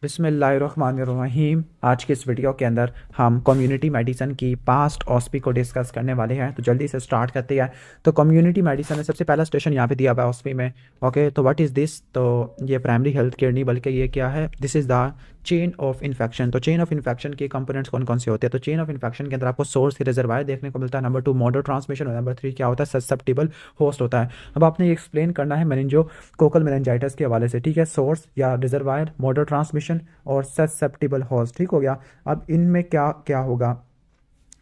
बिस्मिल्लाहिर्रहमानिर्रहीम। आज के इस वीडियो के अंदर हम कम्युनिटी मेडिसिन की पास्ट ऑस्पी को डिस्कस करने वाले हैं। तो जल्दी से स्टार्ट करते हैं। तो कम्युनिटी मेडिसिन में सबसे पहला स्टेशन यहाँ पे दिया हुआ है ऑस्पी में। ओके, तो व्हाट इज़ दिस? तो ये प्राइमरी हेल्थ केयर नहीं बल्कि ये क्या है, this is the chain of infection. तो चेन ऑफ इन्फेक्शन के कंपोनेंट्स कौन कौन से होते हैं? तो चेन ऑफ इन्फेक्शन के अंदर आपको सोर्स के रिजर्वायर देखने को मिलता है। नंबर 2 मोडर ट्रांसमिशन और नंबर 3 क्या होता है, ससेप्टिबल होस्ट होता है। अब आपने ये एक्सप्लेन करना है मेनिंजो कोकल मेनिंजाइटिस के हवाले से, ठीक है। सोर्स या रिजर्वायर, मोडर ट्रांसमिशन और ससेप्टिबल होस्ट, ठीक हो गया। अब इनमें क्या क्या होगा,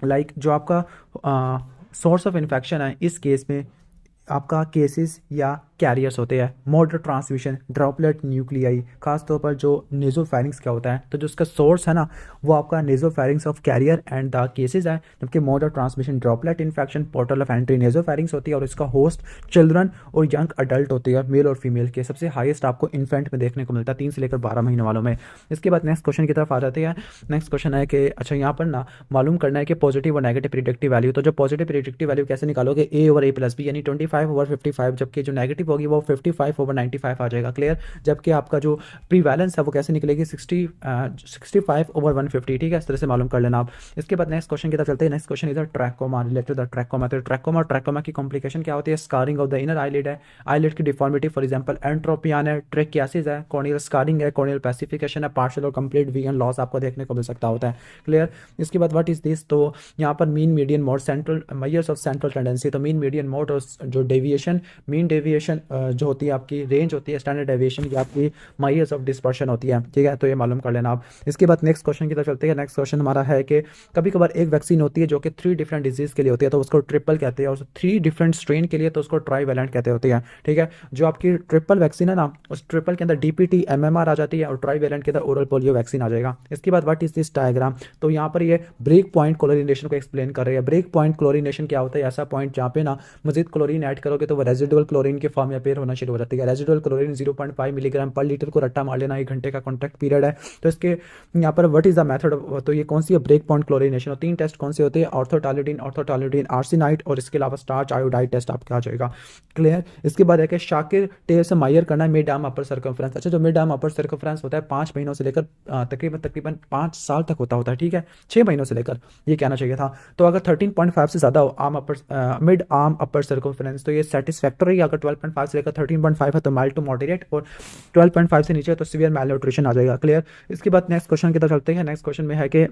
जो आपका सोर्स ऑफ इन्फेक्शन है, इस केस में आपका केसेस या कैरियर्स होते हैं। मोडर ट्रांसमिशन ड्रॉपलेट न्यूक्लियाई, खासतौर पर जो नेजोफेरिंग्स का होता है, तो जो उसका सोर्स है ना वो आपका nasopharynx of carrier and the cases है। जबकि mode of transmission droplet infection portal of entry nasopharynx होती है और इसका होस्ट चिल्ड्रन और यंग अडल्ट होती है, मेल और फीमेल के। सबसे हाईएस्ट आपको इन्फेंट में देखने को मिलता है 3 से लेकर 12 महीने वालों में। इसके बाद नेक्स्ट क्वेश्चन की तरफ आ जाते हैं। नेक्स्ट क्वेश्चन है कि अच्छा यहाँ पर ना मालूम करना है कि पॉजिटिव और नेगेटिव प्रिडिक्टिव वैल्यू। तो जो पॉजिटिव प्रिडिक्टिव वैल्यू कैसे निकालोगे, ए ओवर ए प्लस बी, यानी 25/55, जबकि जो नेगेटिव होगी वो 55/95 आ जाएगा। क्लियर। जबकि आपका जो प्रीवैलेंस है वो कैसे निकलेगी, 65/150, ठीक है। इस तरह से मालूम कर लेना आप। इसके बाद नेक्स्ट क्वेश्चन की तरफ चलते हैं। नेक्स्ट क्वेश्चन इधर ट्रैकोमा, रिलेटेड द ट्रैकोमा। तो ट्रैकोमा की कॉम्प्लिकेशन क्या होती है, scarring of the inner eyelid है, आईलिड की डिफॉर्मिटी, फॉर एग्जांपल एंट्रोपियान है, ट्रेकियासिस है, कॉर्नियल स्कारिंग है, कॉर्नियल पैसिफिकेशन है, पार्शियल और कंप्लीट विजन लॉस आपको देखने को मिल सकता होता है। क्लियर। इसके बाद व्हाट इज दिस? तो यहाँ पर mean median mode, central measures of central tendency. तो मीन मीडियन मोड और जो डेविएशन, मीन डेविएशन जो होती है आपकी रेंज होती है, स्टैंडर्ड डेविएशन की आपकी मेजर्स ऑफ डिस्पर्शन होती है, ठीक है। तो ये मालूम कर लेना आप। इसके बाद नेक्स्ट क्वेश्चन की तरफ चलते हैं। नेक्स्ट क्वेश्चन हमारा है कि कभी कभार एक वैक्सीन होती है जो कि 3 डिफरेंट डिजीज के लिए होती है, तो उसको ट्रिपल कहते हैं, और 3 डिफरेंट स्ट्रेन के लिए तो उसको ट्राईवैलेंट कहते होते हैं, ठीक है। जो आपकी ट्रिपल वैक्सीन है ना, उस ट्रिपल के अंदर डीपीटी एमएमआर आ जाती है और ट्राईवैलेंट के अंदर ओरल पोलियो वैक्सीन आ जाएगा। इसके बाद व्हाट इज दिस डायग्राम? तो यहाँ पर ये ब्रेक पॉइंट क्लोरिनेशन को एक्सप्लेन कर रही है। ब्रेक पॉइंट क्लोरिनेशन क्या होता है? ऐसा पॉइंट जहाँ पे ना मजीद क्लोरीन ऐड करोगे तो वो रेजिडुअल क्लोरीन के फॉर्म में अपेयर होना शुरू हो जाती है। रेजिडुअल क्लोरीन 0.5 मिलीग्राम पर लीटर को रट्टा मार लेना, 1 घंटे का कॉन्टैक्ट पीरियड है। तो इसके यहाँ पर व्हाट इज द मेथड? तो ये कौन सी है, ब्रेक पॉइंट क्लोरिनेशन। और 3 टेस्ट कौन से होते हैं, ऑर्थोटालिडीन आर्सेनाइड, और इसके अलावा स्टार्च आयोडाइड टेस्ट आपका आ जाएगा। क्लियर। इसके बाद है कि शाकिर टेल से मायर करना है मिड आर्म अपर सर्कमफ्रेंस। अच्छा, जो मिड आर्म अपर सर्कमफ्रेंस होता है 5 महीनों से लेकर तकरीबन 5 साल तक होता है, ठीक है। 6 महीनों से लेकर, ये कहना चाहिए था। तो अगर 13.5 से ज़्यादा हो आर्म अपर मिड आर्म अपर सर्कमफ्रेंस तो ये सेटिस्फैक्टरी। अगर 12.5 से लेकर 13.5 है तो माइल्ड टू मॉडरेट, और 12.5 से नीचे है तो सीवियर मैल न्यूट्रिशन आ जाएगा। क्लियर। इसके बाद नेक्स्ट क्वेश्चन की तरफ चलते हैं। नेक्स्ट क्वेश्चन में है कि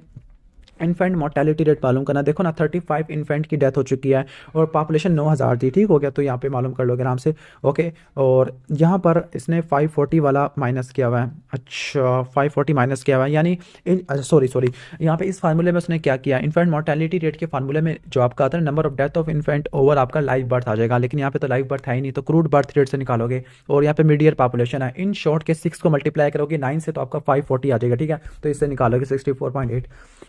इन्फेंट मोर्टेलिटी रेट मालूम करना। देखो ना 35 इन्फेंट की डेथ हो चुकी है और पॉपुलेशन 9000 थी, ठीक हो गया। तो यहाँ पे मालूम कर लोगे आराम से। ओके, और यहाँ पर इसने 540 वाला माइनस किया हुआ है। अच्छा, 540 माइनस किया हुआ है, यानी सॉरी यहाँ पे इस फार्मूले में उसने क्या किया, इन्फेंट मोर्टेलिटी रेट के फार्मूले में जो आपका आता है number of death of infant over आपका लाइव बर्थ आ जाएगा। लेकिन यहाँ पे तो लाइव बर्थ है ही नहीं, तो क्रूड बर्थ रेट से निकालोगे। और यहाँ पे मीडियर पॉपुलेशन है, इन शॉर्ट के 6 को मल्टीप्लाई करोगे 9 से तो आपका 540 आ जाएगा, ठीक है। तो इससे निकालोगे 64.8,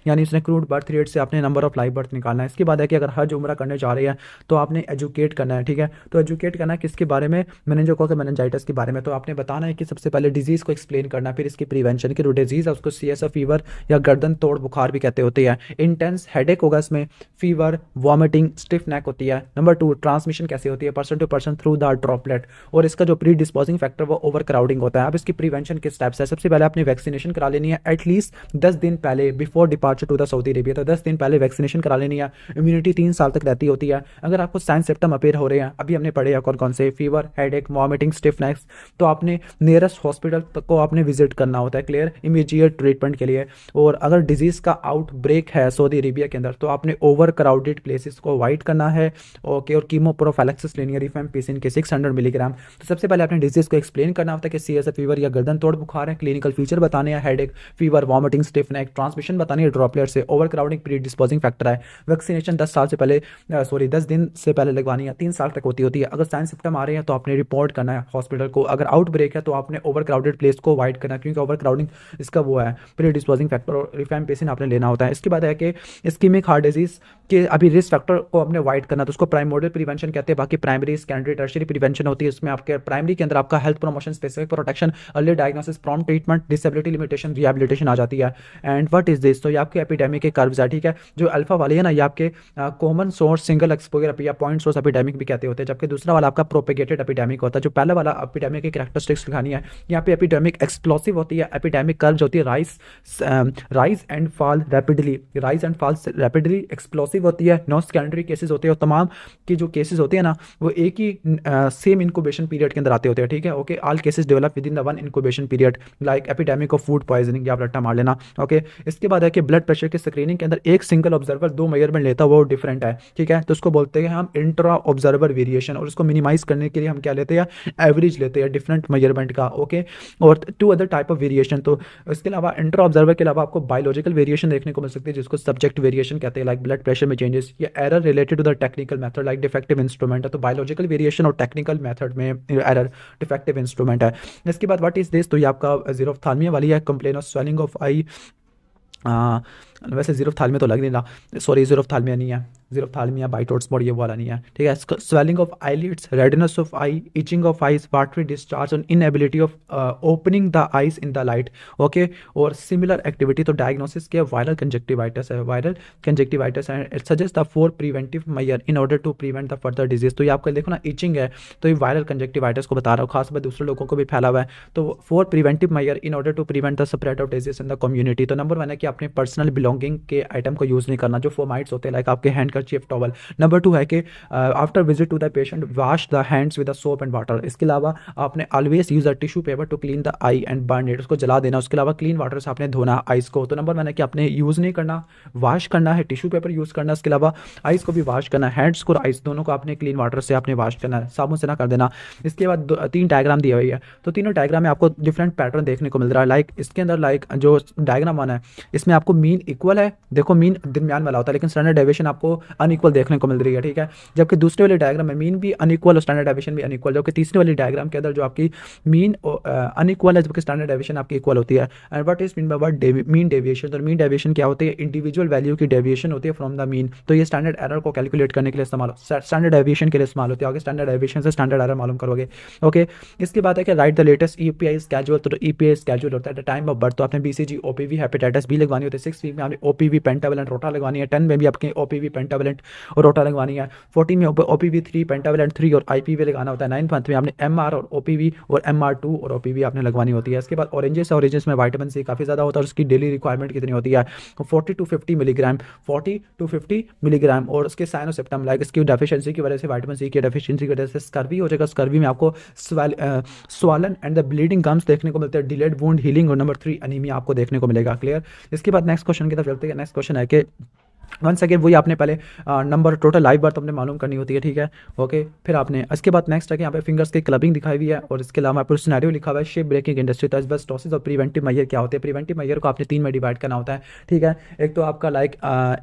यानी क्रूड बर्थ रेट से आपने नंबर ऑफ लाइव बर्थ निकालना है। इसके बाद है कि अगर हज उम्रा करने जा रहे हैं तो आपने एजुकेट करना है, ठीक है। तो एजुकेट करना है किसके बारे में, मेनिंजोकोकल मेनिंजाइटिस के बारे में। तो आपने बताना है कि सबसे पहले डिजीज को एक्सप्लेन करना, फिर इसकी प्रिवेंशन की। जो डिजीज है उसको सीएसएफ फीवर या गर्दन तोड़ बुखार भी कहते होते हैं। इंटेंस हेडेक होगा इसमें, फीवर, वॉमिटिंग, स्टिफ नेक होती है। नंबर 2 ट्रांसमिशन कैसे होती है, person to person through the droplet. और इसका जो प्री डिस्पोजिंग फैक्टर वो ओवर क्राउडिंग होता है। अब इसकी प्रिवेंशन के स्टेप्स है। सबसे पहले आपने वैक्सीनेशन करा लेनी है एटलीस्ट 10 दिन पहले, before departure to the Saudi Arabia. तो 10 दिन पहले वैक्सीनेशन करा लेनी है। इम्यूनिटी 3 साल तक रहती होती है। अगर आपको साइन सिम्टम अपेयर हो रहे हैं, अभी हमने पढ़े हैं कौन कौन से, fever, headache, vomiting, stiff next, तो आपने नियरेस्ट हॉस्पिटल तक को आपने विजिट करना होता है। क्लियर। इमीडिएट ट्रीटमेंट के लिए। और अगर डिजीज का आउटब्रेक है सऊदी अरेबिया के अंदर तो आपने ओवर क्राउडेड प्लेसेस को अवॉइड करना है। ओके, और कीमो प्रोफाइलैक्सिस लेनी है, रिफेम्पिसिन के 600 मिलीग्राम। तो सबसे पहले आपने डिजीज को एक्सप्लेन करना होता है कि सीएसएफ फीवर या गर्दन तोड़ बुखार है, क्लिनिकल फीचर बताने हैं, हेडेक, फीवर, वॉमिटिंग, स्टिफ नेक, ट्रांसमिशन बतानी है ड्रॉपलेट से, over crowding pre disposing factor है। वैक्सीनेशन 10 साल से पहले 10 दिन से पहले लगवानी है, 3 साल तक होती है। अगर साइन सिम्टम आ रहे हैं तो आपने रिपोर्ट करना है हॉस्पिटल को। अगर आउटब्रेक है तो आपने ओवर क्राउडेड प्लेस को अवॉइड करना है, क्योंकि ओवर क्राउडिंग इसका वो है प्री डिस्पोजिंग फैक्टर, और रिफेम्पिसिन आपने लेना होता है। इसके बाद है कि इस्कीमिक हार्ट डिजीज के अभी रिस्क फैक्टर को आपने अवॉइड करना, तो उसको प्राइमोडियल प्रिवेंशन कहते हैं। बाकी प्राइमरी, सेकेंडरी, टर्शियरी प्रिवेंशन होती है। इसमें आपके प्राइमरी के अंदर आपका health promotion, specific protection, early diagnosis, prompt treatment, disability limitation, rehabilitation आ जाती है। And what is this? तो ये आपकी एपिडेमिक के कर्व्स है, ठीक है। जो अल्फा वाली है ना, ये आपके कॉमन सोर्स सिंगल एक्सपोजर या पॉइंट सोर्स एपिडेमिक भी कहते होते हैं, जबकि दूसरा वाला आपका प्रोपेगेटेड एपिडेमिक होता है। जो पहला वाला एपिडेमिक की कैरेक्टरिस्टिक्स लिखानी है, यहाँ पे एपिडेमिक एक्सप्लोसिव होती है, एपिडेमिक कर्व होती है rise and fall rapidly, rise and fall rapidly, explosive होती है, नॉन सेकेंडरी केसेस होते हैं, और तमाम की जो केसेस होते हैं ना वो एक ही सेम इंक्यूबेशन पीरियड के अंदर आते होते हैं, ठीक है। Okay, all cases develop with in the one incubation period like epidemic of food poisoning, आप रट्टा मार लेना। ओके, इसके बाद है कि ब्लड प्रेशर की स्क्रीनिंग के अंदर एक सिंगल ऑब्जर्वर दो मेजरमेंट लेता है, वो डिफरेंट है, ठीक है। तो उसको बोलते हैं हम इंट्रा ऑब्जर्वर वेरिएशन, और उसको मिनिमाइज करने के लिए हम क्या लेते हैं, एवरेज लेते हैं डिफरेंट मेजरमेंट का। ओके, और two other type of variation, तो इसके अलावा इंट्रा ऑब्जर्वर के अलावा आपको बायोलॉजिकल वेरिएशन देखने को मिल सकती है, जिसको सब्जेक्ट वेरिएशन कहते हैं, लाइक ब्लड प्रेशर में चेंजेस, या error related to the technical method like defective instrument है। तो बायोलॉजिकल वेरिएशन और टेक्निकल मेथड में एरर, डिफेक्टिव इंस्ट्रूमेंट है। इसके बाद व्हाट इज दिस, तो ये आपका जीरोफ्थाल्मिया वाली है, कंप्लेन ऑफ स्वेलिंग ऑफ आई। वैसे जीरोफ्थाल्मिया तो लग नहीं रहा, सॉरी जीरोफ्थाल्मिया नहीं है, जीरोफ्थाल्मिया बाइटोट्स ये वाला नहीं है, ठीक है। Swelling of eyelids, redness of eye, itching of eyes, watery discharge and inability of opening the eyes in the light. Okay, और सिमिलर एक्टिविटी, तो डायग्नोसिस के वायरल कंजक्टिवाइटिस है, वायरल कंजक्टिवाइटिस है। It suggest the 4 preventive measure in order to prevent the further disease. तो ये आपका देखो ना, इचिंग है तो ये वायरल कंजक्टिवाइटिस को बता रहा हूँ, खास बात दूसरे लोगों को भी फैला हुआ है। तो 4 preventive measure in order to prevent the spread of disease in the community. तो नंबर 1 है कि अपने पर्सनल बिलोंगिंग के आइटम को यूज़ नहीं करना, जो फोमाइट्स होते हैं लाइक आपके हैंडकरचीफ, टॉवल। नंबर 2 है कि after visit to the patient wash the hands with soap and water. इसके अलावा आपने always use a tissue paper to clean the eye and burn it, उसको जला देना। उसके अलावा क्लीन वाटर से आपने धोना आइस को। तो नंबर 1 है कि आपने यूज़ नहीं करना, वॉश करना है, टिश्यू पेपर यूज़ करना, इसके अलावा आइस को भी वॉश करना है, हैंड्स को और आइस दोनों को आपने क्लीन वाटर से आपने वॉश करना है, साबुन से ना कर देना। इसके बाद 3 डायग्राम दी हुई है, तो तीनों डायग्राम में आपको डिफरेंट पैटर्न देखने को मिल रहा है। लाइक इसके अंदर लाइक जो डायग्राम वन है इसमें आपको मीन इक्वल है, देखो मीन दरमियान वाला होता है, लेकिन स्टैंडर्ड डेविएशन आपको अनइक्वल देखने को मिल रही है, ठीक है। जबकि दूसरे वाले डायग्राम में मीन भी अनइक्वल और स्टैंडर्ड डेविएशन भी अनइक्वल, जबकि तीसरे वाली डायग्राम के अंदर जो आपकी मीन अनइक्वल है जबकि स्टैंडर्ड डेविएशन आपकी इक्वल होती है। And what is mean by what mean deviation, तो मीन डेविएशन क्या होती है, इंडिविजुअल वैल्यू की डेविएशन होती है फ्रॉम द मीन। तो ये स्टैंडर्ड एरर को कैलकुलेट करने के लिए इस्तेमाल, स्टैंडर्ड डेविएशन के लिए इस्तेमाल होती है। आगे स्टैंडर्ड डेविएशन से स्टैंडर्ड एरर मालूम करोगे। ओके, इसके बाद है कि write the latest EPI schedule. तो ईपीआई स्केड्यूल होता है टाइम ऑफ बर्थ, तो आपने बीसीजी, ओपीवी, हेपेटाइटिस बी लगवानी होती है। 6 वीक में आपने ओपीवी पेंटावेलेंट रोटा लगवानी है। 10 में भी आपके ओपीवी पेंटावेलेंट और रोटा लगवानी है। 14 में ओपीवी 3 पेंटावेलेंट 3 और आईपीवी लगाना होता है। 9 मंथ में आपने एमआर और ओपीवी और एमआर2 और ओपीवी आपने लगवानी होती है। इसके बाद ऑरेंजेस, ऑरेंजेस में विटामिन सी काफ़ी ज़्यादा होता है और उसकी डेली रिक्वायरमेंट कितनी होती है, 40 टू 50 मिलीग्राम, 40 टू 50 मिलीग्राम। और उसके साइन और सिम्टम लाइक इसकी डेफिशिएंसी की वजह से, विटामिन सी की डेफिशिएंसी की वजह से स्कर्वी हो जाएगा। स्कर्वी में आपको स्वालन एंड द ब्लीडिंग गम्स देखने को मिलते हैं, डिलेड वुंड हीलिंग, और नंबर 3 अनीमिया आपको देखने को मिलेगा। क्लियर। इसके बाद नेक्स्ट क्वेश्चन की तरफ चलते हैं। नेक्स्ट क्वेश्चन है कि वन सेकेंड वही आपने पहले नंबर टोटल लाइव बर्थ अपने मालूम करनी होती है, ठीक है। ओके, फिर आपने इसके बाद नेक्स्ट है कि यहाँ पे फिंगर्स की क्लबिंग दिखाई हुई है और इसके अलावा पर सिनेरियो लिखा हुआ है शेप ब्रेकिंग इंडस्ट्री। तो एस्बेस्टोसिस और प्रिवेंटिव मेजर क्या होते हैं। प्रिवेंटिव मेजर को आपने 3 में डिवाइड करना होता है, ठीक है। एक तो आपका लाइक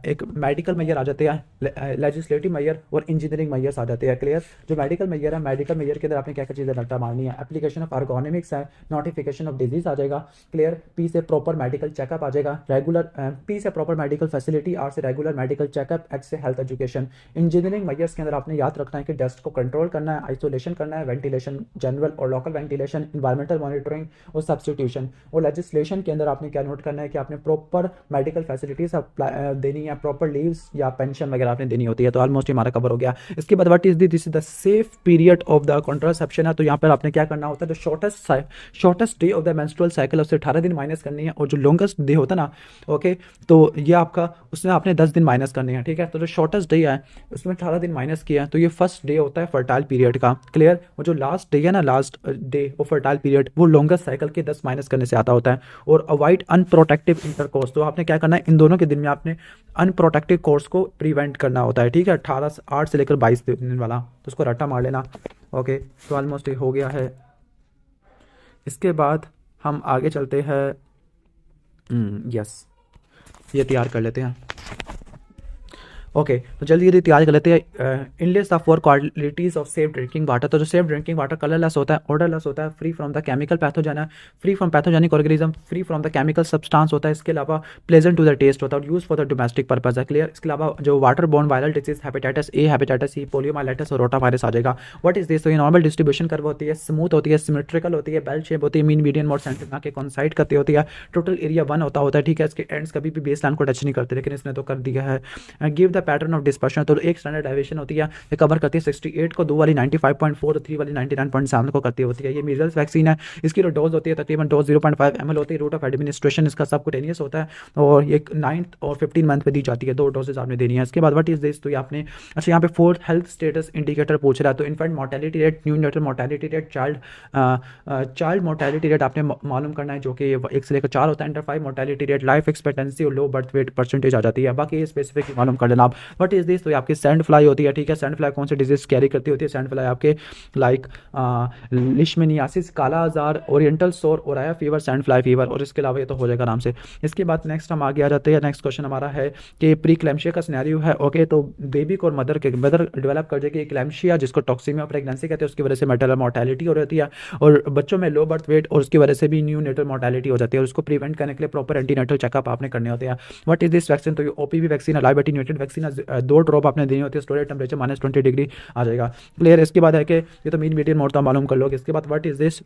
एक मेडिकल मेजर आ जाते हैं, लेजिस्लेटिव मेजर और इंजीनियरिंग मेजर्स आ जाते हैं। क्लियर। जो मेडिकल मेजर है, मेडिकल मेजर के अंदर आपने क्या क्या चीज़ें रट्टा मारनी है, एप्लीकेशन ऑफ एर्गोनॉमिक्स है, नोटिफिकेशन ऑफ डिजीज आ जाएगा। क्लियर। पी से प्रॉपर मेडिकल चेकअप आ जाएगा, रेगुलर पी से प्रॉपर मेडिकल फैसिलिटी, आर से रेगुलर मेडिकल चेकअप, एच से हेल्थ एजुकेशन। इंजीनियरिंग मेजर्स के अंदर आपने याद रखना है कि डस्ट को कंट्रोल करना है, आइसोलेशन करना है, वेंटिलेशन, जनरल और लोकल वेंटिलेशन, इन्वायरमेंटल मॉनिटरिंग और सब्स्टिट्यूशन। और लेजिस्लेशन के अंदर आपने क्या नोट करना है कि आपने प्रॉपर मेडिकल फैसिलिटीज देनी है, प्रॉपर लीव्स या पेंशन वगैरह आपने देनी होती है। तो ऑलमोस्ट हमारा कवर हो गया। इसके बाद what is this is the safe period of the contraception है। तो यहाँ पर आपने क्या करना होता है, जो shortest day of the menstrual cycle उससे 18 दिन माइनस करनी है, और जो लॉन्गेस्ट डे होता है ना, ओके, तो ये आपका उसमें आपने 10 दिन माइनस करनी है, ठीक है। तो जो शॉर्टेस्ट डे है उसमें 18 दिन माइनस किया, तो ये फर्स्ट डे होता है फर्टाइल पीरियड का। क्लियर। और जो लास्ट डे है ना, last day of fertile period, वो लॉन्गेस्ट साइकिल के 10 माइनस करने से आता होता है। और अवॉइड अनप्रोटेक्टिव इंटरकोर्स, तो आपने क्या करना है, इन दोनों के दिन में आपने अनप्रोटेक्टिव कोर्स को प्रिवेंट करना होता है, ठीक है। 8 से लेकर 22 दिन वाला, तो उसको रट्टा मार लेना। ओके, तो ऑलमोस्ट हो गया है। इसके बाद हम आगे चलते हैं। यस, ये तैयार कर लेते हैं। ओके, तो जल्दी जल्दी तैयार कर लेते हैं। Enlist of 4 qualities of safe drinking water. तो जो सेफ ड्रिंकिंग वाटर कलरलेस होता है, ऑर्डरलेस होता है, free from the chemical pathogen है, free from pathogenic organism, free from the chemical substance होता है, इसके अलावा प्लेजेंट टू द टेस्ट होता है और use for the domestic purpose है। क्लियर। इसके अलावा जो water borne viral disease hepatitis A, hepatitis C, poliomyelitis और रोटा वायरस आ जाएगा। What is this? तो ये नॉर्मल डिस्ट्रीब्यूशन कर्व होती है, स्मूथ होती है, सिमेट्रिकल होती है, बेल शेप होती है, मीन मीडियन मोड सेंटर के कॉन्साइड करती होती है, टोटल एरिया 1 होता है, ठीक है। इसके एंड्स कभी भी बेस लाइन को टच नहीं करते, लेकिन इसने तो कर दिया है। Give the pattern of dispersion. तो एक स्टैंडर्ड डेविएशन होती है, ये कवर करती है 68 को, 2 वाली 95.4, 3 वाली 99.7 को करती होती है। ये मीजल्स वैक्सीन है, इसकी जो डोज होती है तकरीबन डोज 0.5 ml होती है। रूट ऑफ एडमिनिस्ट्रेशन इसका सबकुटेनियस होता है और ये 9th और 15 मंथ में दी जाती है। 2 डोजेज आपने देनी है। इसके बाद व्हाट इज दिस? तो ये आपने अच्छा यहाँ पे 4th हेल्थ स्टेटस इंडिकेटर पूछ रहा है। तो infant mortality rate, neonatal mortality rate, child mortality rate आपने मालूम करना है, जो कि 1 से लेकर 4 होता है। Under 5 mortality rate, life expectancy और लो बर्थ वेट परसेंटेज आ जाती है। बाकी ये स्पेसिफिक मालूम कर लेना आप। What is this? तो आपकी सैंड फ्लाई होती है, ठीक है। सैंड फ्लाई कौन से डिजीज कैरी करती होती है? सैंड फ्लाई आपके लाइक लिशमेनियासिस, काला आजार, ओरिएंटल सोर, ओराया फीवर, सैंड फ्लाई फीवर, और इसके अलावा ये तो हो जाएगा आराम से। इसके बाद नेक्स्ट हम आगे आ जाते हैं। नेक्स्ट क्वेश्चन हमारा है कि प्री क्लैम्शिया का सिनेरियो है। ओके, तो बेबी को और मदर डेवलप कर जाएगी क्लैम्शिया, जिसको टॉक्सीमिया प्रेगनेंसी कहते हैं, उसकी वजह से मेटरनल मोर्टेलिटी हो जाती है और बच्चों में लो बर्थ वेट और उसकी वजह से भी न्यू नेटल मोर्टेलिटी हो जाती है। और उसको प्रिवेंट करने के लिए प्रॉपर एंटीनेटल चेकअप आपने करने होते हैं। What is this vaccine? तो ये ओपीवी वैक्सीन है, लाइव एटीन्यूएटेड वैक्सीन है। 2 ड्रॉप आपने देनी होती है, स्टोरेज टेम्परेचर -20 डिग्री आ जाएगा। क्लियर। इसके बाद है कि ये तो मीन मीडियन मोड तो मालूम कर लोगे। इसके बाद व्हाट इज दिस?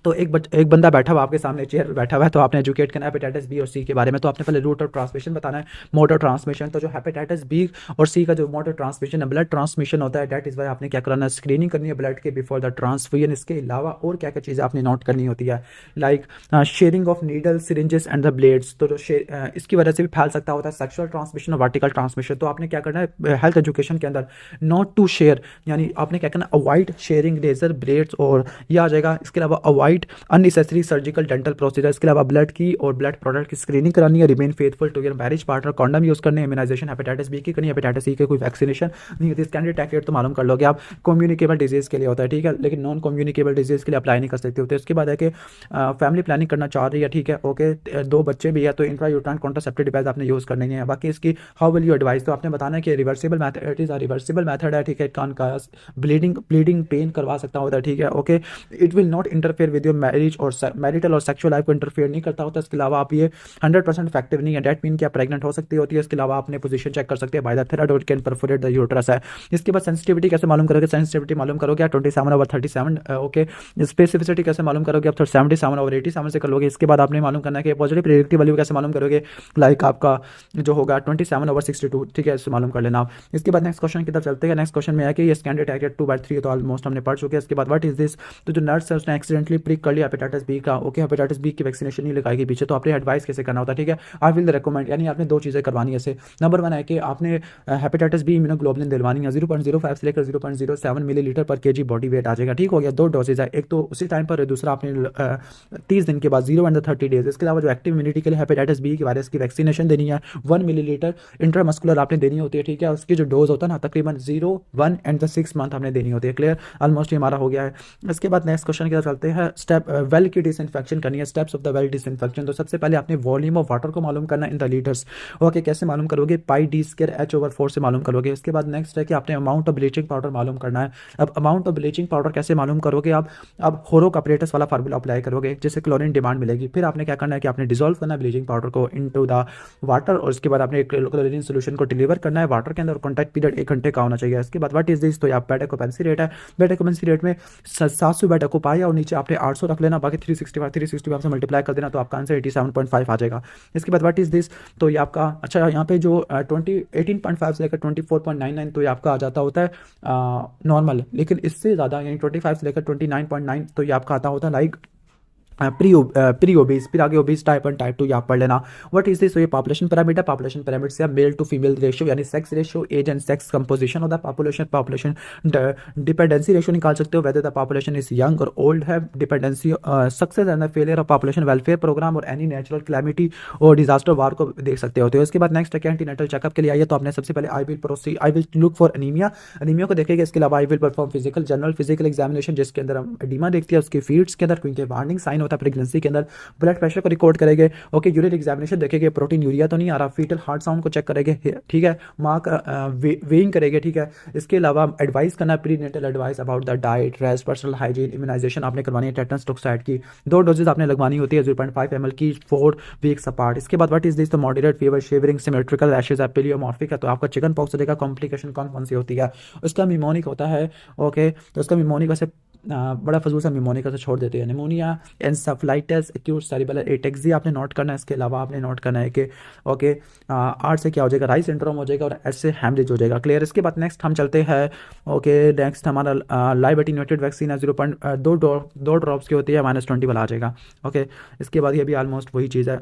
तो एक बंदा बैठा हुआ आपके सामने, चेयर पर बैठा हुआ है, तो आपने एजुकेट करना है हेपेटाइटिस बी और सी के बारे में। तो आपने पहले रूट ऑफ ट्रांसमिशन बताना है, मोड ऑफ ट्रांसमिशन। तो जो हेपेटाइटिस बी और सी का जो मोड ऑफ ट्रांसमिशन है, ब्लड ट्रांसमिशन होता है। दैट इज वाई आपने क्या कराना है, स्क्रीनिंग करनी है ब्लड के बिफोर द ट्रांसफ्यूजन। इसके अलावा और क्या क्या चीज़ें आपने नोट करनी होती है, like sharing of needle, syringes and the blades. तो इसकी वजह से भी फैल सकता होता है सेक्सुअल ट्रांसमिशन और वर्टिकल ट्रांसमिशन। तो आपने क्या करना है हेल्थ एजुकेशन के अंदर, नॉट टू शेयर, यानी आपने क्या करना, अवॉइड शेयरिंग रेजर, ब्लेड्स और यह आ जाएगा। इसके अलावा avoid unnecessary surgical dental procedure. इसके अलावा ब्लड की और ब्लड प्रोडक्ट की स्क्रीनिंग करानी है। Remain faithful to your marriage partner, condom use करने, इम्यूनाइजेशन हेपेटाइटिस बी की करनी है, हेपेटाइटिस सी के कोई वैक्सीनेशन नहीं होती। कैंडिडेट टैकेट तो मालूम कर लोगे आप, कम्युनिकेबल डिजीज के लिए होता है, ठीक है, लेकिन नॉन कम्युनिकेबल डिजीज के लिए अप्लाई नहीं कर सकते होते। उसके बाद है कि फैमिली प्लानिंग करना चाह रही है, ठीक है, ओके, 2 बच्चे भी है, तो इंट्रायूट्राइन कॉन्ट्रासेप्टिव डिवाइस आपने यूज करनी है। बाकी इसकी हाउ विल यू एडवाइस? तो आपने बताना है कि reversible method, it is a reversible method है, ठीक है। कान का ब्लीडिंग पेन करवा सकता होता है, ठीक है, okay. It will not interfere with your marriage और मैरिटल और सेक्सुअल लाइफ को इंटरफेयर नहीं करता होता। इसके अलावा आप ये 100% इफेक्टिव नहीं है। डेट मीन कि आप प्रेग्नेंट हो सकती होती है। इसके अलावा आपने पोजीशन चेक कर सकते हैं बाय द थ्रेड और कैन परफोरेट द यूट्रस है। इसके बाद सेंसिटिविटी कैसे मालूम करोगे? सेंसिटिविटी मालूम करोगे आप 27/37, ओके। स्पेसिफिसिटी कैसे मालूम करोगे? आप 77/87 से कर लोगे। इसके बाद आपने मालूम करना है कि पॉजिटिव प्रेडिक्टिव वैल्यू कैसे मालूम करोगे, लाइक आपका जो होगा 27/62, ठीक है, इससे मालूम कर लेना आप। इसके बाद नेक्स्ट क्वेश्चन की तरफ चलते हैं। नेक्स्ट क्वेश्चन में है कि ये स्टैंडर्ड टैकेट 2/3 तो ऑलमोस्ट हमने पढ़ चुके हैं। इसके बाद व्हाट इज दिस? तो जो नर्स है उसने एक्सीडेंटली प्रिक कर लिया हेपेटाइटिस बी का, ओके, हेपेटाइटिस बी की वैक्सीनेशन नहीं लगाएगी पीछे, तो आपने एडवाइस कैसे करना होता है, ठीक है। आई विल रिकमेंड, यानी आपने 2 चीज़ें करवानी है इसे। नंबर 1 है कि आपने हेपेटाइटिस बी इम्यूनोग्लोबुलिन दिलवानी है, 0.05 से लेकर 0.07 मिलीलीटर पर केजी बॉडी वेट आ जाएगा, ठीक हो गया। 2 डोजेज है, एक तो उसी टाइम पर, दूसरा आपने 30 दिन के बाद 0 एंड 30 डेज। इसके अलावा जो एक्टिव इम्यूनिटी के लिए हेपेटाइटिस बी के वायरस की वैक्सीनेशन देनी है, 1 मिलीलीटर इंट्रामस्कुलर आपने देनी होती है, ठीक है। उसकी जो डोज होता है ना, तकरीबन 0, 1 एंड 6 मंथ आपने देनी होती है। क्लियर, ऑलमोस्ट ये हमारा हो गया है। इसके बाद नेक्स्ट क्वेश्चन की तरफ चलते हैं। स्टेप वेल की डिसइंफेक्शन करनी है, steps of the well disinfection. तो सबसे पहले आपने वॉल्यूम ऑफ वाटर को मालूम करना इन द लीटर्स, ओके। कैसे मालूम करोगे? पाई डी स्क्वायर H/4 से मालूम करोगे। इसके बाद नेक्स्ट है कि आपने अमाउंट ऑफ ब्लीचिंग पाउडर मालूम करना है। अब अमाउंट ऑफ ब्लीचिंग पाउडर कैसे मालूम करोगे आप? अब होरोक अपरेटस वाला फार्मूला अप्लाई करोगे, जिससे क्लोरीन डिमांड मिलेगी। फिर आपने क्या करना है कि आपने डिसॉल्व करना है ब्लीचिंग पाउडर को इनटू द वाटर, और उसके बाद आपने क्लोरीन सोल्यूशन को डिलीवर करना है वाटर के अंदर। कॉन्टैक्ट पीरियड 1 घंटे का होना चाहिए। इसके बाद व्हाट इज दिस? तो आप बेड ऑक्यूपेंसी रेट है, बेड ऑक्यूपेंसी रेट में 700 बेड ऑक्यूपाई और नीचे आपने 800 रख लेना, बाकी 365 से मल्टीप्लाई कर देना, तो आपका आंसर 87.5 आ जाएगा। इसके बाद व्हाट इज दिस? तो ये आपका अच्छा यहाँ पे जो 18.5 से लेकर 24.99, तो ये आपका आ जाता होता है नॉर्मल, लेकिन इससे ज़्यादा यानी 25 से लेकर 29.9, तो ये आपका आता होता है लाइक प्री ओबीस। फिर आगे ओबीस टाइप 1 टाइप 2 आप पढ़ लेना। What is this? तो ये पॉपुलेशन पैरामीटर, पॉपुलेशन पैरामीटर से मेल टू फीमेल रेशियो, यानी sex ratio, age and sex composition of the population dependency ratio निकाल सकते हो, whether the population is young और ओल्ड है, dependency success and the failure of population welfare program और any natural calamity और disaster war को देख सकते होते हो। इसके बाद नेक्स्ट है एंटीनेटल चेकअप के लिए आइए। तो आपने सबसे पहले I will look for anaemia को देखेगा। इसके अलावा I will perform physical general physical examination, जिसके अंदर हम एडीमा देखती है उसकी फीड्स के अंदर, क्योंकि वार्निंग साइन होता है प्रेगनेंसी के अंदर, ब्लड प्रेशर को रिकॉर्ड करेंगे, ओके, यूरिन एग्जामिनेशन देखेंगे, प्रोटीन यूरिया तो नहीं आ रहा, फीटल हार्ट साउंड को चेक करेंगे, ठीक है, माँ का वेइंग करेंगे, ठीक है। इसके अलावा एडवाइस करना है, prenatal advice about the diet, rest, personal hygiene, immunization आपने करवानी है, टेटनस टॉक्साइड की 2 डोजेज आपने लगवानी होती है 0.5 ml की 4 वीक्स अपार्ट। इसके बाद व्हाट इज दिस, तो moderate fever, shivering, symmetrical rashes, pleomorphic है, तो आपका चिकन पॉक्स देगा। कॉम्प्लिकेशन कौन कौन सी होती है, उसका निमोनिक होता है, ओके, तो उसका निमोनिक से बड़ा फजूल सा निमोनिका से छोड़ देते हैं, निमोनिया, एंसेफलाइटिस, एक्यूट सेरिब्रल एटेक्सी आपने नोट करना है। इसके अलावा आपने नोट करना है कि ओके, आर से क्या हो जाएगा, राइस सिंड्रोम हो जाएगा, और एस से हैमरेज हो जाएगा, क्लियर। इसके बाद नेक्स्ट हम चलते हैं, ओके, नेक्स्ट हमारा लाइव एटीन्यूएटेड वैक्सीन है 0.2 ड्रॉप्स की होती है, -20 वाला आ जाएगा, ओके। इसके बाद ये भी ऑलमोस्ट वही चीज़ है,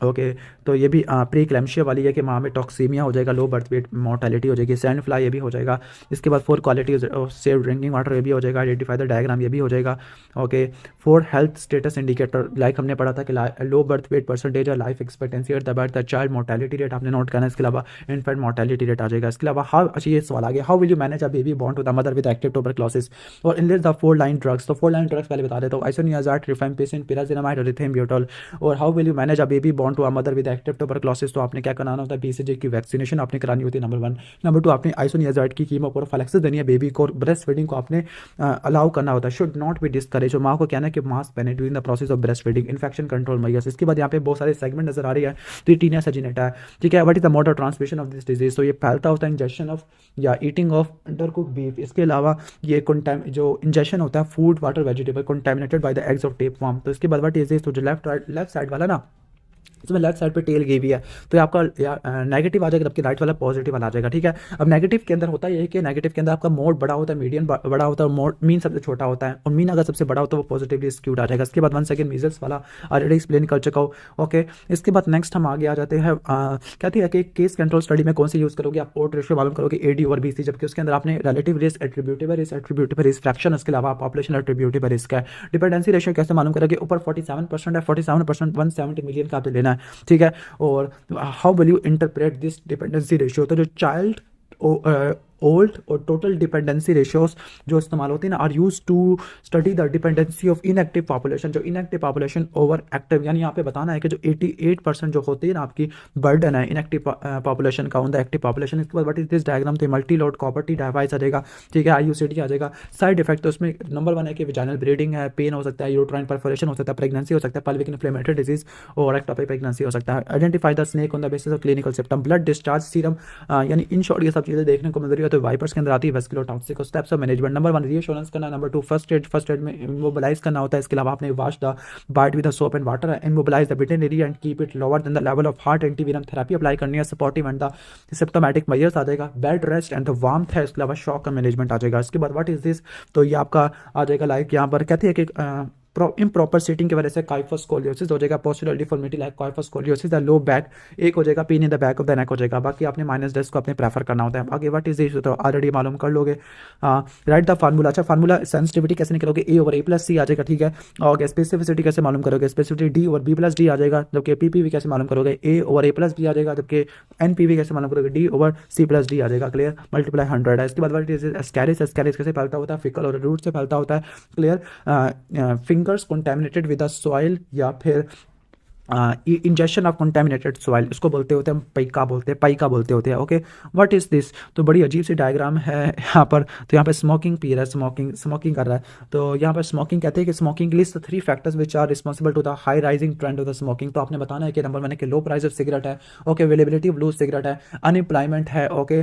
ओके, तो ये भी प्री क्लैम्शिया वाली है कि माँ में टॉक्सीमिया हो जाएगा, लो बर्थ वेट मोर्टेलिटी हो जाएगी, सैंड फ्लाई ये भी हो जाएगा। इसके बाद 4 क्वालिटी सेफ ड्रिंकिंग वाटर ये भी हो जाएगा, आइडेंटिफाई द डायग्राम ये भी हो जाएगा, okay. 4 health status indicator like हमने पढ़ा था कि लो बर्थ वेट परसेंटेज और life expectancy at the birth, the child mortality rate आपने नोट करना है। इसके अलावा इन्फेंट मोर्टेलिटी रेट आ जाएगा। इसके अलावा हाउ, अच्छा ये सवाल आ गया, how will you manage a baby born to the mother with active tuberculosis और इनलेस द 4 लाइन ड्रग्स, तो 4 लाइन ड्रग्स पहले बता देता हूँ, आइसोनियाजाइड, रिफेम्पिसिन, पिराजिनामाइड और इथेम्ब्यूटोल। और how will you manage a baby born to a mother with active tuberculosis, तो आपने क्या कराना होता है, BCG की वैक्सीनेशन आपने करानी होती है, नंबर 1। नंबर 2 आपने आइसोनियाजाइड की कीमोप्रोफिलैक्सिस देनी है बेबी को, ब्रेस्ट फीडिंग को आपने अलाउ करना होता है, शुड नॉट बी डिस्करेज, और माँ को कहना है कि मास्क पहने during the process of breast feeding, infection control measures. इसके बाद यहाँ पे बहुत सारे सेगमेंट नजर आ रही है, तो ये टीनिया सजिनेटा है, ठीक है। What is the mode of transmission of this disease, तो ये फैलता होता है इंजेक्शन ऑफ या ईटिंग ऑफ अंडरकुक बीफ। इसके अलावा ये जो इंजेक्शन होता है food, water, vegetable contaminated by the eggs of tapeworm. तो इसके बाद व्हाट इज दिस, तो जो लेफ्ट साइड वाला ना, इसमें लेफ्ट साइड पे टेल गई हुई है, तो ये आपका नेगेटिव आ जाएगा, जबकि राइट वाला पॉजिटिव वाला आ जाएगा, ठीक है। अब नेगेटिव के अंदर होता है ये कि नेगेटिव के अंदर आपका मोड बड़ा होता है, मीडियन बड़ा होता है, और मोड मीन सबसे छोटा होता है, और मीन अगर सबसे बड़ा होता है वो पॉजिटिवली स्क्यूड आ जाएगा। इसके बाद 1 सेकंड मीजल्स वाला ऑलरेडी एक्सप्लेन कर चुका हूँ, ओके। इसके बाद नेक्स्ट हम आगे आ जाते हैं, कहते हैं कि केस कंट्रोल स्टडी में कौन सी यूज़ करोगे आप, ओट रेशियो मालूम करोगे AD/BC, जबकि उसके अंदर आपने relative risk, attributable risk, fraction, उसके अलावा पॉपुलेशन एट्रीब्यूटेबल रिस्क है। डिपेंडेंसी रेशियो कैसे मालूम करोगे, ऊपर 47% है, 47% 170 मिलियन का आपने लेना है, ठीक है। और how will you interpret this dependency ratio, तो जो चाइल्ड ओल्ड और टोटल डिपेंडेंसी रेशियोज जो इस्तेमाल होती है ना, are used to study the dependency of inactive population, जो इनएक्टिव पॉपुलेशन ओवर एक्टिव, यानी यहाँ पे बताना है कि जो 88% जो होती है ना आपकी बर्डन है इनएक्टिव पॉपुलेशन का ऑन द एक्टिव पॉपुलेशन। इसके बाद व्हाट इज दिस डायग्राम, तो मल्टी लोड कॉपर्टी डिवाइस आ जाएगा, ठीक है, IUCD आ जाएगा। साइड इफेक्ट तो उसमें नंबर 1 है कि विजाइनल ब्लीडिंग है, पेन हो सकता है, यूट्राइन परफोरेशन हो सकता है, प्रेगनेंसी हो सकता है, pelvic इन्फ्लेमेटरी डिजीज और एक्टोपिक प्रेगनेंसी हो सकता है। Identify the snake on the basis of clinical symptom, blood discharge, serum, यानी इन शॉर्ट ये सब चीज़ें देखने को मिल रही है। तो वाइपर्स के अंदर आती है vascular toxic, steps of management, number 1 reassurance करना, नंबर 2 फर्स्ट एड में इमोबिलाइज करना होता है। इसके अलावा आपने wash the bite with soap and water, immobilise the veterinary and keep it lower than the level of heart, antivenom therapy apply करनी है, supportive and the symptomatic measures आ जाएगा, bed rest and the warmth है। इसके अलावा shock का management आ जाएगा। इसके बाद व्हाट इज दिस, तो ये आपका आ जाएगा लाइक यहाँ पर कहते हैं कि इम्प्रॉपर सीटिंग की वजह से काइफस स्कोलियोसिस हो जाएगा, posterior deformity like kyphosis scoliosis, the low back ache हो जाएगा, pain in the back of the neck हो जाएगा। बाकी आपने माइनस डेस्क को अपने प्रेफर करना होता है। आगे व्हाट इज दिस, तो ऑलरेडी मालूम कर लोगे। राइट द फार्मूला, अच्छा फार्मूला सेंसिटिविटी कैसे निकलोगे, A/A+C आ जाएगा, ठीक है। और स्पेसिफिसिटी कैसे मालूम करोगे, स्पेसिफिसिटी D/B+D आ जाएगा, जबकि PPV कैसे मालूम करोगे, A/A+B आ जाएगा, जबकि NPV कैसे मालूम करोगे, D/C+D आ जाएगा, क्लियर। मल्टीप्लाई 100 है। इसके बाद व्हाट इज एस्कैरिस, एस्कैरिस कैसे फैलता होता है, फिकल और रूट से फैलता होता है, clear. Fingers contaminated with the soil या फिर इंजेक्शन ऑफ कंटेमिनेटेड सॉइल, इसको बोलते होते हैं पैका बोलते होते हैं, ओके। व्हाट इज दिस, तो बड़ी अजीब सी डायग्राम है यहाँ पर। तो यहाँ पे स्मोकिंग पी रहा है, स्मोकिंग कर रहा है। तो यहाँ पर स्मोकिंग कहते हैं कि smoking list 3 factors which are responsible to the high rising trend of the smoking. तो आपने बताना है कि नंबर 1 है कि लो प्राइस ऑफ सिगरेट है, okay, availability of loose cigarette है, अनएम्प्लॉयमेंट है, ओके।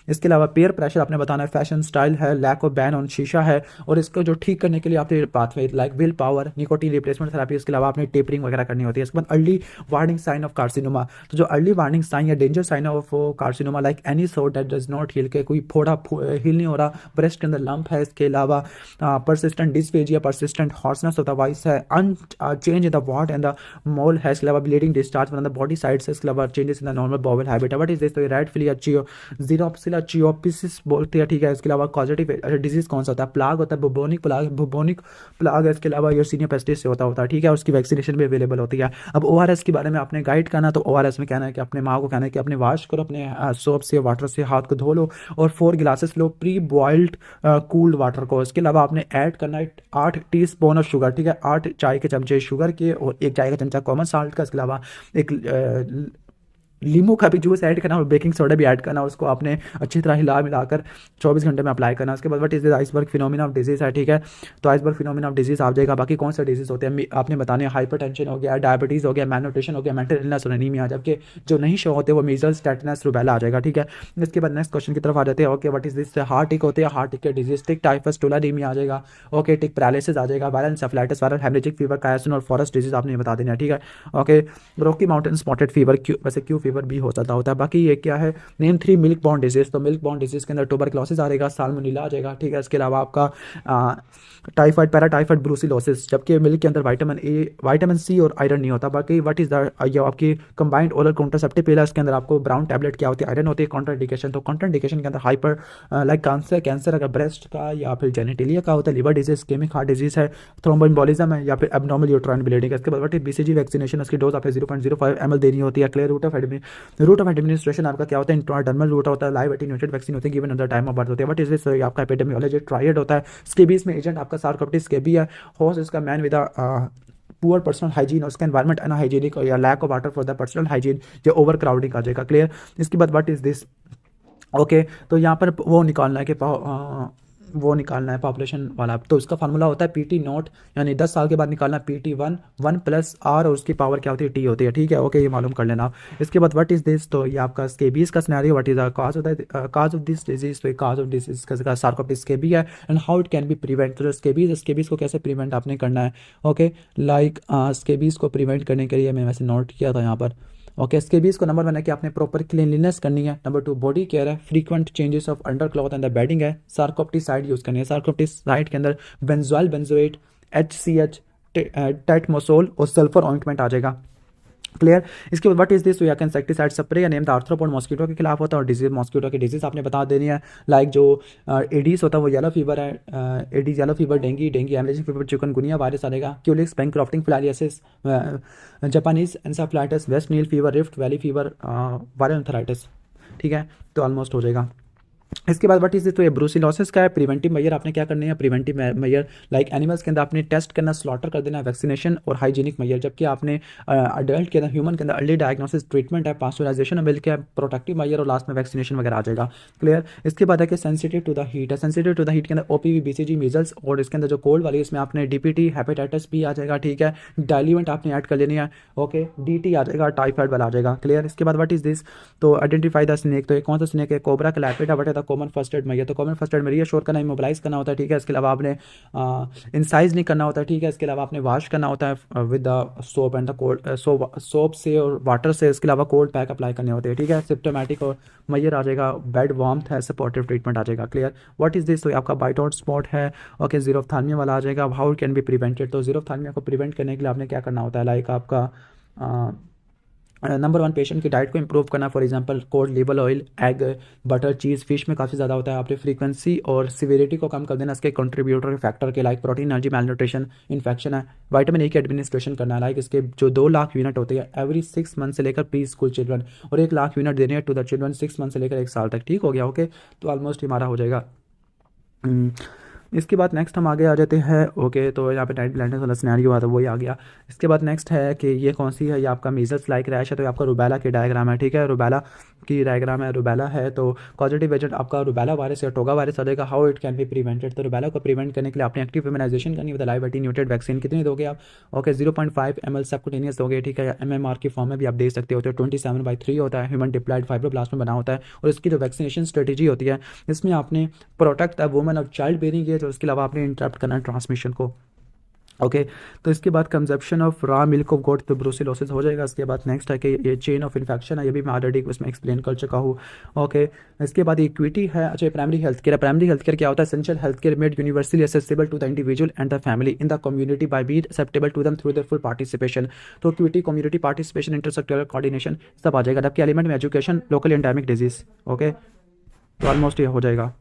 इसके अलावा पेयर प्रेशर आपने बताना है, फैशन स्टाइल है, lack of ban on shisha है, और इसको जो ठीक करने के लिए आपने pathway like will power, nicotine replacement therapy, इसके अलावा आपने टेपरिंग वगैरह करनी होती है। इसके बाद early warning sign of carcinoma, तो जो अर्ली वार्निंग साइन या danger sign of carcinoma like any sore that does not heal, के कोई फोड़ा हील नहीं हो रहा, ब्रेस्ट के अंदर लंप है, इसके अलावा persistent dysphagia, persistent hoarseness of the voice है, change in the wart and the mole है, इसके अलावा bleeding discharge from the body side से, इसके अलावा changes in the normal bowel habit. What is this, तो रेड फिलिया जीरोप्सिला चियोपिसिस बोलते हैं, ठीक है। इसके अलावा कॉजेटिव डिजीज कौन सा होता है, प्लाग होता है, बुबोनिक प्लाग है, इसके अलावा यर्सीनिया पेस्टिस से होता है, ठीक है, उसकी वैक्सीनेशन भी अवेलेबल होती है। अब ORS के बारे में आपने गाइड करना, तो ORS में कहना है कि अपने माँ को कहना है कि अपने वॉश करो, अपने सोप से वाटर से हाथ को धो लो और 4 गिलासेस लो प्री बॉइल्ड कूल्ड वाटर को। इसके अलावा आपने ऐड करना है 8 टीस्पून ऑफ शुगर, ठीक है, 8 चाय के चमचे शुगर के और 1 चाय का चमचा कॉमन साल्ट का। इसके अलावा एक लीमू का भी जूस ऐड करना और बेकिंग सोडा भी ऐड करना, उसको आपने अच्छी तरह हिला मिलाकर 24 घंटे में अप्लाई करना। उसके बाद what is the iceberg phenomena of disease है, ठीक है, तो आइसबर्ग फिनोमिना ऑफ डिजीज़ आ जाएगा। बाकी कौन सा डिजीज़ होते हैं आपने बताने, हाइपरटेंशन हो गया, डायबिटीज़ हो गया, मैलन्यूट्रिशन हो गया, मेंटल इलनेस और एनीमिया। जबकि जो नहीं शो होते वो मीजल्स, टेटनस, रूबेला आ जाएगा, ठीक है। इसके बाद नेक्स्ट क्वेश्चन की तरफ आ जाते हैं। Okay, what is this, hard tick होते हैं, हार्ट टिक के डिजीज, टिक टाइफस टूलाडीमिया आ जाएगा। ओके, टिक पैरालिसिस आ जाएगा, viral encephalitis, viral haemorrhagic fever, Kyasanur और फॉरेस्ट डिजीज आपने बता देना है, ठीक है। Okay, Rocky Mountain spotted fever, Q वैसे क्यू फीवर भी हो सकता होता है। बाकी ये क्या है, नेम 3 मिल्क बॉर्न डिजीज, तो मिल्क बॉर्न डिजीज के अंदर ट्यूबरक्लोसिस आ जाएगा, साल्मोनेला आ जाएगा, ठीक है। इसके अलावा आपका टाइफाइड, पैराटाइफाइड, ब्रूसिलोसिस, जबकि मिल्क के अंदर विटामिन ए, विटामिन सी और आयरन नहीं होता। बाकी व्हाट इज द ये आपकी कंबाइंड ओरल कॉन्ट्रासेप्टिव पिल है, इसके अंदर आपको ब्राउन टैबलेट क्या होती है, आयरन होती है। कॉन्ट्राइंडिकेशन, तो कॉन्ट्राइंडिकेशन के अंदर हाइपर लाइक कैंसर अगर ब्रेस्ट का या फिर जेनिटेलिया का होता है, liver disease, ischemic heart disease है, थ्रोम्बोएम्बोलिज्म है या फिर एब्नॉर्मल यूट्राइन ब्लीडिंग है। इसके बाद व्हाट इज BCG वैक्सीनेशन, उसकी डोज आपको 0.05 ml देनी होती है। क्लियर, रूट ऑफ एडमिनिस्ट्रेशन आपका क्या होता है, इंट्राडर्मल रूट होता है। लाइव एटीन्यूएटेड वैक्सीन होती है, given at the time of birth होती है। व्हाट इज दिस, आपका एपिडेमियोलॉजी ट्रायड होता है। स्केबीज में एजेंट आपका सार्कोप्टिस स्केबी है। होस्ट इसका man with poor personal hygiene, उसका एनवायरमेंट अनहाइजीनिक या lack of water for the personal hygiene या ओवर क्राउडिंग आ जाएगा। क्लियर, इसके बाद व्हाट इज दिस, ओके, तो यहाँ पर वो निकालना है कि वो निकालना है पॉपुलेशन वाला, तो इसका फार्मूला होता है PT नॉट, यानी 10 साल के बाद निकालना PT1 1 प्लस R और उसकी पावर क्या होती है, T होती है, ठीक है। ओके, ये मालूम कर लेना आप। इसके बाद व्हाट इज दिस, तो ये आपका स्केबीज का scenario, what is the cause होता है, काज ऑफ दिस डिजीज, तो काज ऑफ डिजीज का सार्कोप्टिस स्केबी है and how it can be prevent, तो स्केबीज को कैसे प्रिवेंट आपने करना है। ओके, लाइक स्केबीज को प्रिवेंट करने के लिए मैं वैसे नोट किया था यहाँ पर। ओके, स्केबीज को नंबर 1 है कि आपने प्रॉपर क्लीनलीनेस करनी है। नंबर 2 बॉडी केयर है, frequent changes of under cloth and the bedding है। सार्कोप्टिसाइड यूज करनी है, सार्कोप्टिसाइड के अंदर बेंजोइल बेंजोएट, HCH, टेटमोसोल और सल्फर ऑइंटमेंट आ जाएगा। क्लियर, इसके बाद what is this, insecticide spray name the arthropod mosquito के खिलाफ होता है और डिजीज मॉस्किटो की डिजीज आपने बता देनी है। लाइक जो एडीज होता है वो येलो फीवर है, Aedes yellow fever, dengue haemorrhagic fever, chikungunya virus आ जाएगा। Culex, bancroftian filariasis, Japanese encephalitis, West Nile fever, Rift Valley fever, viral arthritis, ठीक है, तो ऑलमोस्ट हो जाएगा। इसके बाद व्हाट इज दिस, तो ये ब्रूसिलोसिस का है। प्रिवेंटिव मेजर आपने क्या करने हैं, प्रिवेंटिव मेजर लाइक एनिमल्स के अंदर आपने टेस्ट करना, स्लॉटर कर देना, वैक्सीनेशन और हाइजीनिक मेजर। जबकि आपने अडल्ट के अंदर, ह्यूमन के अंदर अर्ली डायग्नोसिस, ट्रीटमेंट है, पास्चुराइजेशन मिल्क है, प्रोटेक्टिव मेजर और लास्ट में वैक्सीनेशन वगैरह आ जाएगा। क्लियर, इसके बाद है कि सेंसिटिव टू द हीट है, सेंसिटिव टू द हीट के अंदर OPV, BCG, मीजल्स और इसके अंदर जो कोल्ड वाली इसमें आपने DPT, हेपेटाइटिस B आ जाएगा, ठीक है। डाइल्यूएंट आपने ऐड कर लेनी है। ओके, DT आ जाएगा, टाइफाइड वाला आ जाएगा। क्लियर, इसके बाद व्हाट इज दिस, तो आइडेंटिफाई द स्नेक, तो ये कौन सा स्नेक है, cobra, elapid, what is the common first aid measure, तो कॉमन फर्स्ट एड में रीअश्योर करना, इमोबिलाइज करना होता है, ठीक है। इसके अलावा आपने इंसाइज नहीं करना होता है, ठीक है। इसके अलावा आपने वॉश करना होता है with the soap and the cold, soap से और वाटर से। इसके अलावा कोल्ड पैक अप्लाई करने होते हैं, ठीक है। सिम्टोमेटिक और मेजर आ जाएगा, बेड वार्मथ है, सपोर्टिव ट्रीटमेंट आ जाएगा। क्लियर, व्हाट इज दिस, तो आपका बाइट आउट स्पॉट है। ओके, जीरोफ्थाल्मिया वाला आ जाएगा, how it can be prevented, तो जीरोफ्थाल्मिया को प्रिवेंट करने के लिए आपने क्या करना होता है, लाइक आपका नंबर 1 पेशेंट की डाइट को इंप्रूव करना, for example cold liver oil, egg, butter, cheese, fish में काफ़ी ज़्यादा होता है। आपने फ्रीक्वेंसी और सिवियरिटी को कम कर देना, इसके कंट्रीब्यूटर फैक्टर के like protein, energy, malnutrition, infection है। विटामिन E की एडमिनिस्ट्रेशन करना है, लाइक इसके जो 2 लाख यूनिट होते हैं एवरी 6 मंथ से लेकर प्री स्कूल चिल्ड्रन, और 1 लाख यूनिट देने हैं टू द चिल्ड्रन 6 मंथ से लेकर 1 साल तक, ठीक हो गया। ओके, तो ऑलमोस्ट हमारा हो जाएगा। इसके बाद नेक्स्ट हम आगे आ जाते हैं। ओके, तो यहाँ पे टाइट ब्लाइंडनेस वाला सिनेरियो आता है, वही आ गया। इसके बाद नेक्स्ट है कि ये कौन सी है, ये आपका मीजल्स लाइक रैश है, तो आपका रुबेला की डायग्राम है, ठीक है। रुबेला की डायग्राम है, रुबेला है, तो कॉजेटिव एजेंट आपका रुबेला वायरस या टोगा वायरस आ जाएगा। How it can be prevented, तो रुबेला को प्रिवेंट करने के लिए आपने एक्टिव इम्यूनाइजेशन करनी है, लाइव एटीन्यूएटेड वैक्सीन कितनी दोगे आप। ओके, 0.5 ml सबकुटेनियस दोगे, ठीक है। MMR की फॉर्म में भी आप दे सकते हो, तो 27/3 होता है, ह्यूमन डिप्लॉयड फाइब्रोब्लास्ट में बना होता है। और इसकी जो वैक्सीनेशन स्ट्रेटेजी होती है, इसमें आपने protect the woman of child bearing age, और इसके अलावा आपने इंटरप्ट करना है ट्रांसमिशन को। ओके, तो इसके बाद consumption of raw milk of goat, तो ब्रूसिलोसिस हो जाएगा। इसके बाद नेक्स्ट है कि ये चेन ऑफ इन्फेक्शन है, ये भी मैं ऑलरेडी उसमें एक्सप्लेन कर चुका हूँ। ओके, इसके बाद इक्विटी है। अच्छा, primary health care, primary health care क्या होता है, essential health care made universally accessible to the individual and the family in the community by being acceptable to them through their full participation, तो equity, community participation, intersectoral coordination सब आ जाएगा। जबकि element में education, local endemic disease. Okay, तो almost ये हो जाएगा।